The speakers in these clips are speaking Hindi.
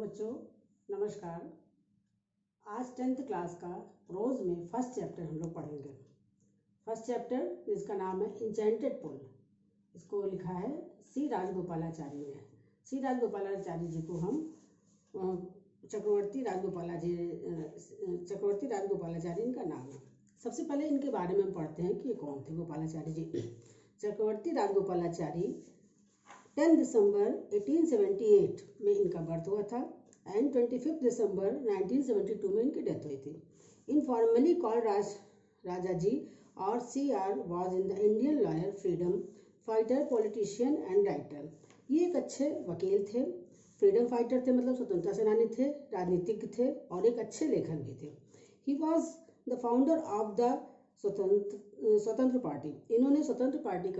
बच्चों, नमस्कार। आज 10th क्लास का प्रोज में फर्स्ट चैप्टर हम लोग पढ़ेंगे। फर्स्ट चैप्टर जिसका नाम है इंचेंटेड पुल, इसको लिखा है सी राजगोपालाचारी ने। सी राजगोपालाचारी जी को हम चक्रवर्ती राजगोपालाचारी इनका नाम है। सबसे पहले इनके बारे में हम पढ़ते हैं कि ये कौन थे गोपालाचारी जी। चक्रवर्ती राजगोपालाचारी 10 दिसंबर 1878 में इनका बर्थ हुआ था एंड 25 दिसंबर 1972 में इनकी डेथ हुई थी। इनफॉर्मली कॉल्ड राजा जी और CR was in the Indian lawyer, freedom fighter, politician and writer. ये एक अच्छे वकील थे, फ्रीडम फाइटर थे, मतलब स्वतंत्रता सेनानी थे, राजनीतिज्ञ थे और एक अच्छे लेखक भी थे। He was the founder of the Swatantra party. इन्होंने स्वतंत्र पार्टी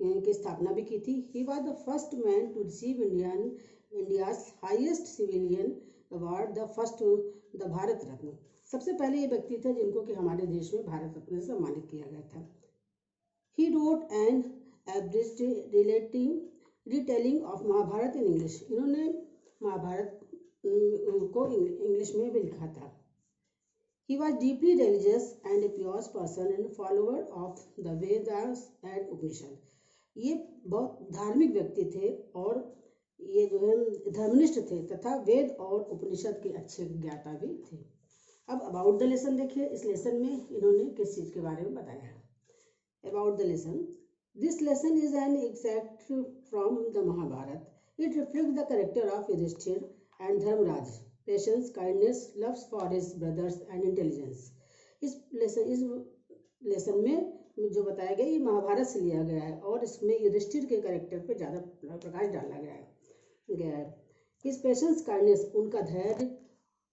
की स्थापना भी की थी। He was the first man to receive India's highest civilian award, the Bharat Ratna. सबसे पहले ये व्यक्ति थे जिनको कि हमारे देश में भारत रत्न से सम्मानित किया गया था। He wrote an abridged retelling of Mahabharata in English. इन्होंने महाभारत को इंग्लिश में भी लिखा था। He was deeply religious and a pious person and follower of the Vedas and Upanishad. ये बहुत धार्मिक व्यक्ति थे और ये जो है धर्मनिष्ठ थे तथा वेद और उपनिषद के अच्छे ज्ञाता भी थे। अब अबाउट द लेसन देखिए, इस लेसन में इन्होंने किस चीज़ के बारे में बताया है। About the lesson, this lesson is an exact from the Mahabharata. It reflects the character of Yudhishthira and Dharmraj, patience, kindness, loves for his brothers and intelligence. इस लेसन में जो बताया गया ये महाभारत से लिया गया है और इसमें युधिष्ठिर के कैरेक्टर पे ज़्यादा प्रकाश डाला गया है। हिज पेशेंस, काइंडनेस, उनका धैर्य,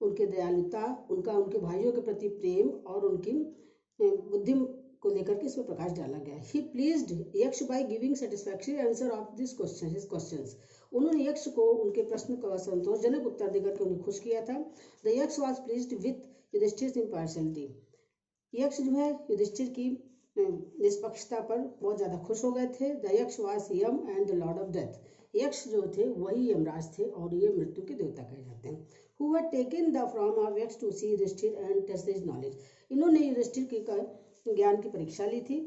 उनकी दयालुता, उनके भाइयों के प्रति प्रेम और उनकी बुद्धि को लेकर के इसमें प्रकाश डाला गया है। ही प्लीज्ड यक्ष by giving satisfactory answer of this questions. उन्होंने यक्ष को उनके प्रश्न का संतोषजनक उत्तर देकर के उन्हें खुश किया था। The Yaksha was pleased with Yudhishthira impartiality. Yaksha जो है युधिष्ठिर की निष्पक्षता पर बहुत ज़्यादा खुश हो गए थे। The Yaksha was Yama and the lord of death. Yaksha जो थे वही यमराज थे और ये मृत्यु के देवता कहे जाते हैं। Who had taken the form of Yaksha to see Yudhishthira and test his knowledge. इन्होंने युधिष्ठिर की ज्ञान की परीक्षा ली थी।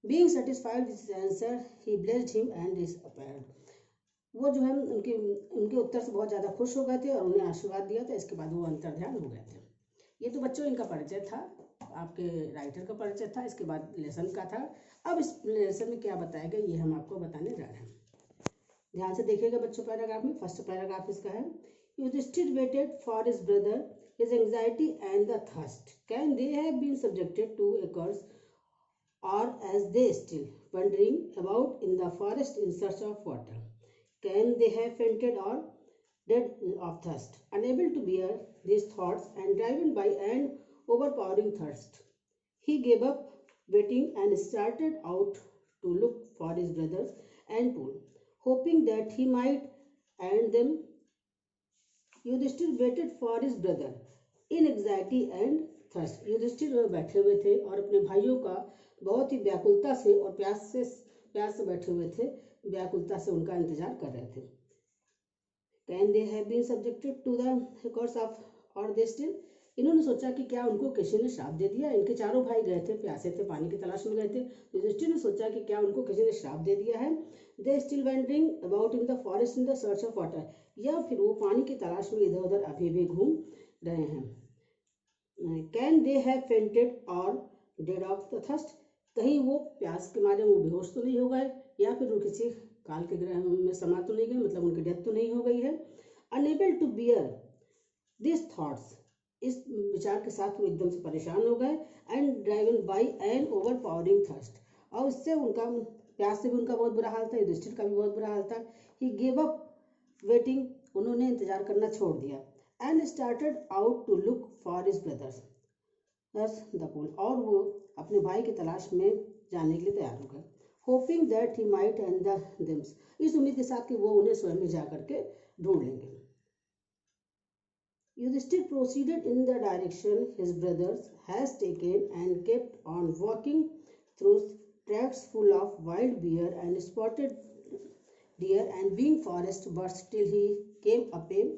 Being satisfied with his answer he blessed him and disappeared. वो जो है उनके उत्तर से बहुत ज़्यादा खुश हो गए थे और उन्हें आशीर्वाद दिया था। इसके बाद वो अंतर्ध्यान हो गए थे। ये तो बच्चों इनका परिचय था, आपके राइटर का परिचय था, इसके बाद लेसन का था। अब इस लेसन में क्या बताया गया ये हम आपको बताने जा रहे हैं। ध्यान से देखिएगा बच्चों। पैराग्राफ में फर्स्ट पैराग्राफ इसका है, Yudhishthira waited for his brother, his anxiety and the thirst. Can they have been subjected to a curse, or as they still wandering about in the forest in search of water? Can they have fainted or dead of thirst? Unable to bear these thoughts and driven by an overpowering thirst, he gave up waiting and started out to look for his brothers and pool, hoping that he might end them. Yudhishthira waited for his brother in anxiety and thirst. Yudhishthira बैठे हुए थे और अपने भाइयों का बहुत ही व्याकुलता से और प्यास से बैठे हुए थे, व्याकुलता से उनका इंतजार कर रहे थे। Can they have been subjected to the curse of or they still. इन्होंने सोचा कि क्या उनको किसी ने श्राप दे दिया। इनके चारों भाई गए थे, प्यासे थे, पानी की तलाश में गए थे। युधिष्ठिर ने सोचा कि क्या उनको किसी ने श्राप दे दिया है। They still wandering about in the forest in the search of water, या फिर वो पानी की तलाश में इधर उधर अभी भी घूम रहे हैं। कैन दे हैव फेंटेड और डेड ऑफ द थर्स्ट। कहीं वो प्यास के मारे वो बेहोश तो नहीं हो गए या फिर वो किसी काल के ग्रह में समा तो नहीं गए, मतलब उनकी डेथ तो नहीं हो गई है। Unable to bear this thoughts, इस विचार के साथ वो एकदम से परेशान हो गए। And driven by an over powering thirst, और इससे उनका प्यास से भी उनका बहुत बुरा हाल था, युधिष्ठिर का भी बहुत बुरा हाल था। ही गेव अप वेटिंग, उन्होंने इंतजार करना छोड़ दिया। And started out to look for his brothers the pool, और वो अपने भाई की तलाश में जाने के लिए तैयार हो गए। Hoping that he might and them, इस उम्मीद के साथ कि वो उन्हें स्वयं ही जा करके ढूंढ लेंगे। Yudhishthir proceeded in the direction his brothers has taken and kept on walking through tracts full of wild bear and spotted deer and being forest birds till he came up a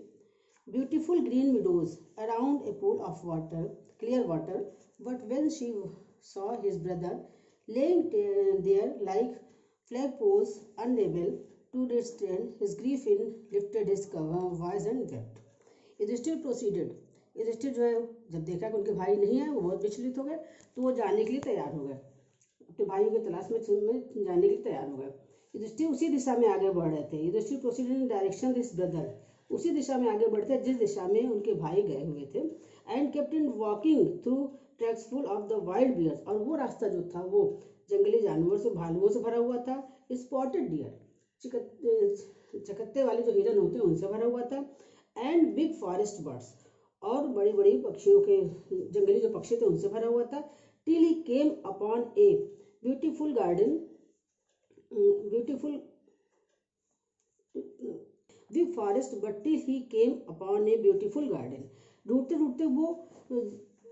beautiful green meadows around a pool of water, clear water. But when she saw his brother laying there like flagpoles, unable to restrain his grief, in lifted his voice and wept. Yudhishthira proceeded. Yudhishthira जो है जब देखा कि उनके भाई नहीं है, वो बहुत विचलित हो गए, तो वो जाने के लिए तैयार हो गए, अपने भाइयों की तलाश में जाने के लिए तैयार हो गए। युधिष्ठिर उसी दिशा में आगे बढ़ रहे थे। Yudhishthira proceeded in direction this brother, उसी दिशा में आगे बढ़ते जिस दिशा में उनके भाई गए हुए थे। And kept in walking through tracks full of the wild bears, और वो रास्ता जो था वो जंगली जानवरों से, भालुओं से भरा हुआ था। स्पॉटेड डियर, चकत्ते वाले जो हिरन होते हैं उनसे भरा हुआ था। एंड बिग फॉरेस्ट बर्ड्स, और बड़ी बड़ी पक्षियों के, जंगली जो पक्षी थे उनसे भरा हुआ था। Till he came upon a beautiful garden, beautiful big forest, but till he came upon a beautiful garden. ढूंढते ढूंढते वो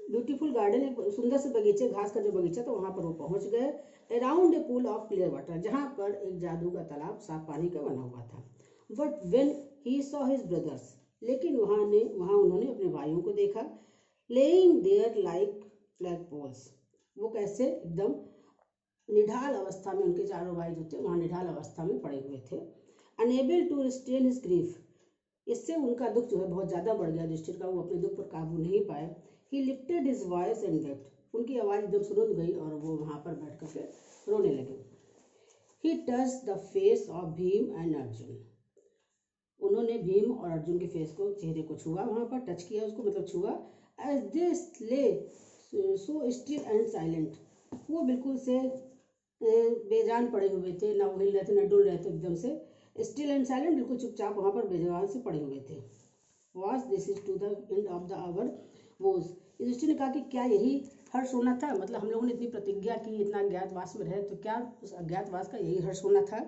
ब्यूटीफुल गार्डन, एक सुंदर से बगीचे, घास का जो बगीचा था वहां पर वो पहुंच गए। Around a pool of clear water, जहां पर एक जादू का तालाब साफ पानी का बना हुआ था। But when he saw his brothers, लेकिन वहां उन्होंने अपने भाइयों को देखा। Lying there like flag poles, वो कैसे एकदम निढाल अवस्था में, उनके चारों भाई जो थे वहां निढाल अवस्था में पड़े हुए थे। Unable to restrain his grief, इससे उनका दुख जो है बहुत ज़्यादा बढ़ गया युधिष्ठिर का, वो अपने दुख पर काबू नहीं पाए। ही lifted his voice and wept, उनकी आवाज़ एकदम सुन गई और वो वहाँ पर बैठ करके रोने लगे। He touch the face of Bhim and Arjun, उन्होंने भीम और अर्जुन के फेस को, चेहरे को छुआ, वहाँ पर टच किया उसको, मतलब छुआ। एज दे ले सो स्टिल एंड साइलेंट, वो बिल्कुल से बेजान पड़े हुए थे, ना वो हिल रहे थे ना डुल रहे थे, एकदम से स्टिल एंड साइलेंट, बिल्कुल चुपचाप वहाँ पर बेजवान से पड़े हुए थे। Was this is to the end of the our woes, Yudhishthira ने कहा कि क्या यही हर्ष होना था, मतलब हम लोगों ने इतनी प्रतिज्ञा की, इतना अज्ञातवास में रहे, तो क्या उस अज्ञातवास का यही हर्ष होना था।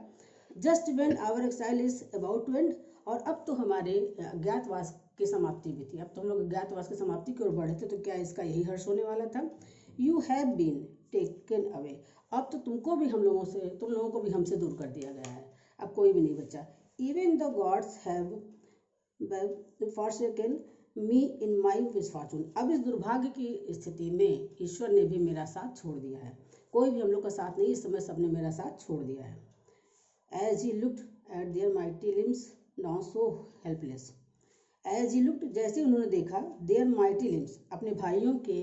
Just when our exile is about to end, और अब तो हमारे अज्ञातवास की समाप्ति भी थी, अब तो हम लोग अज्ञातवास की समाप्ति की ओर बढ़े थे, तो क्या इसका यही हर्ष होने वाला था। You have been taken away, अब तो तुम लोगों को भी हमसे दूर कर दिया गया है, अब कोई भी नहीं बचा। Even the gods have forsaken me in my misfortune, अब इस दुर्भाग्य की स्थिति में ईश्वर ने भी मेरा साथ छोड़ दिया है, कोई भी हम लोग का साथ नहीं, इस समय सबने मेरा साथ छोड़ दिया है। As he looked at their mighty limbs now so helpless, as he looked, जैसे उन्होंने देखा, देयर माइटी लिम्स, अपने भाइयों के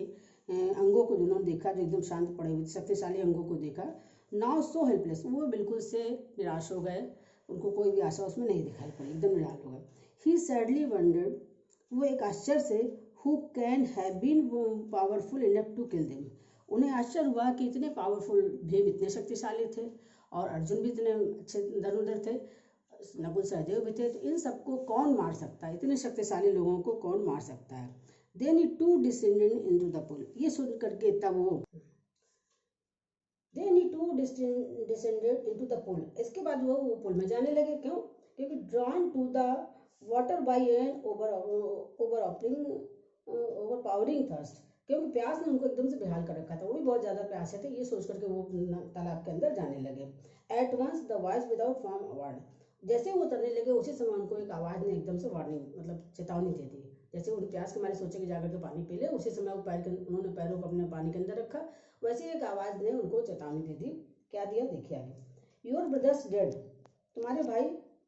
अंगों को उन्होंने देखा जो एकदम शांत पड़े हुए, शक्तिशाली अंगों को देखा। नाउ सो हेल्पलेस, वो बिल्कुल से निराश हो गए, उनको कोई भी आशा उसमें नहीं दिखाई पड़ी, एकदम निराश हो गए। ही सैडली वंडर्ड, वो एक आश्चर्य से, who can have been powerful enough to kill them, उन्हें आश्चर्य हुआ कि इतने पावरफुल भीम इतने शक्तिशाली थे और अर्जुन भी इतने अच्छे धनुर्धर थे, नकुल सहदेव भी थे, तो इन सबको कौन मार सकता है, इतने शक्तिशाली लोगों को कौन मार सकता है। Then he too descended into the pool, ये सुन करके तब वो then he too descended into the pool, इसके बाद वो पूल में जाने लगे। क्यों? क्योंकि drawn to the water by an overpowering thirst, क्योंकि प्यास ने उनको एकदम से बेहाल कर रखा था, वो भी बहुत ज़्यादा प्यासे थे, ये सोच करके वो तालाब के अंदर जाने लगे। At once the voice without form award, जैसे वो उतरने लगे उसी समय उनको एक आवाज़ ने एकदम से वार्निंग, मतलब चेतावनी दे दी। जैसे उन प्यास के मारे सोचे कि जाकर के पानी पी ले, उसी समय वो उन्होंने पैरों को अपने पानी के अंदर रखा, वैसे ही एक आवाज़ ने उनको चेतावनी दे दी। क्या दिया, देखिए आगे। योर ब्रदर्स डेड, तुम्हारे भाई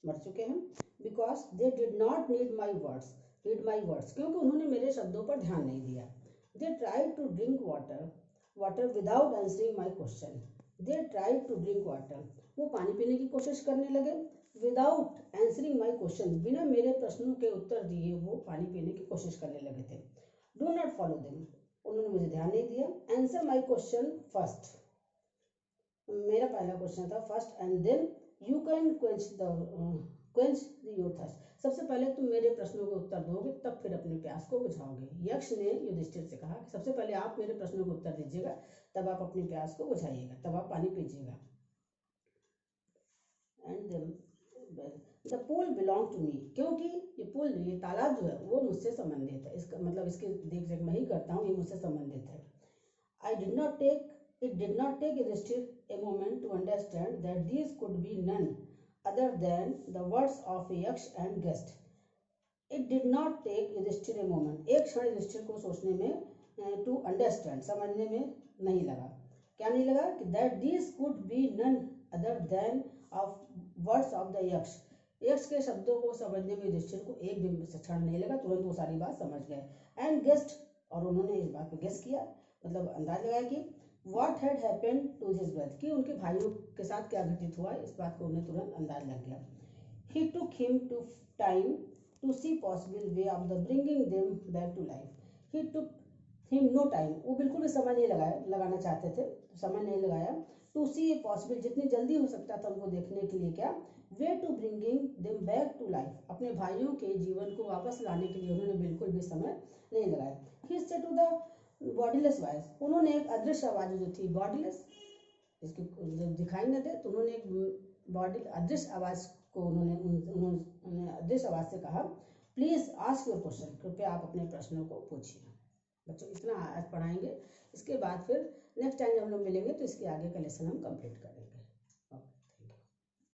मर चुके हैं। Because they did not heed my words, क्योंकि उन्होंने मेरे शब्दों पर ध्यान नहीं दिया। They try to drink water without answering my question, they try to drink water, वो पानी पीने की कोशिश करने लगे। विदाउट आंसरिंग माई क्वेश्चन, बिना मेरे प्रश्नों के उत्तर दिए वो पानी पीने की कोशिश करने लगे थे। डू नॉट फॉलो देम, उन्होंने मुझे ध्यान नहीं दिया। आंसर माई क्वेश्चन फर्स्ट, मेरा पहला क्वेश्चन था first, and then you can quench your thirst, सबसे पहले तुम मेरे प्रश्नों के उत्तर दोगे तब फिर अपने प्यास को बुझाओगे। यक्ष ने युधिष्ठिर से कहा कि सबसे पहले आप मेरे प्रश्नों के उत्तर दीजिएगा, तब आप अपनी प्यास को बुझाइएगा, तब आप पानी पीजिएगा। And then the pool belong to me, क्योंकि ये तालाब जो है वो मुझसे संबंधित है, इसका मतलब इसकी देख रेख मैं ही करता हूँ, ये मुझसे संबंधित है। It did not take Yudhishthir a moment to understand that these could be none other than the words of a yaksh and guest. It did not take Yudhishthira a moment, एक क्षण युधिष्ठिर को सोचने में, टू अंडरस्टैंड, समझने में नहीं लगा। क्या नहीं लगा कि that this could be none other than of words of the Yaksha, Yaksha के शब्दों को समझने में युधिष्ठिर को एक भी क्षण नहीं लगा, तुरंत वो सारी बात समझ गए। एंड गेस्ट, और उन्होंने इस बात को गेस किया, मतलब अंदाज लगाया कि what had happened to his brother, कि उनके भाइयों के साथ क्या घटित हुआ, इस बात को उन्हें तुरंत अंदाज लग गया। He took him to time to see possible way of the bringing them back to life, he took him no time, वो बिल्कुल भी समय नहीं लगाना चाहते थे, समय नहीं लगाया। टू सी पॉसिबल, जितनी जल्दी हो सकता था उनको देखने के लिए, क्या way to bringing them back to life, अपने भाइयों के जीवन को वापस लाने के लिए उन्होंने बिल्कुल भी समय नहीं लगाया। He said to the bodiless voice, उन्होंने एक अदृश्य आवाज जो थी, बॉडीलेस, इसकी जब दिखाई न दे तो उन्होंने एक बॉडी अदृश्य आवाज को उन्होंने अदृश्य आवाज से कहा, प्लीज आस्क योर क्वेश्चन, कृपया आप अपने प्रश्नों को पूछिए। बच्चों इतना आज पढ़ाएंगे, इसके बाद फिर नेक्स्ट टाइम जब हम लोग मिलेंगे तो इसके आगे का लेसन हम कंप्लीट करेंगे।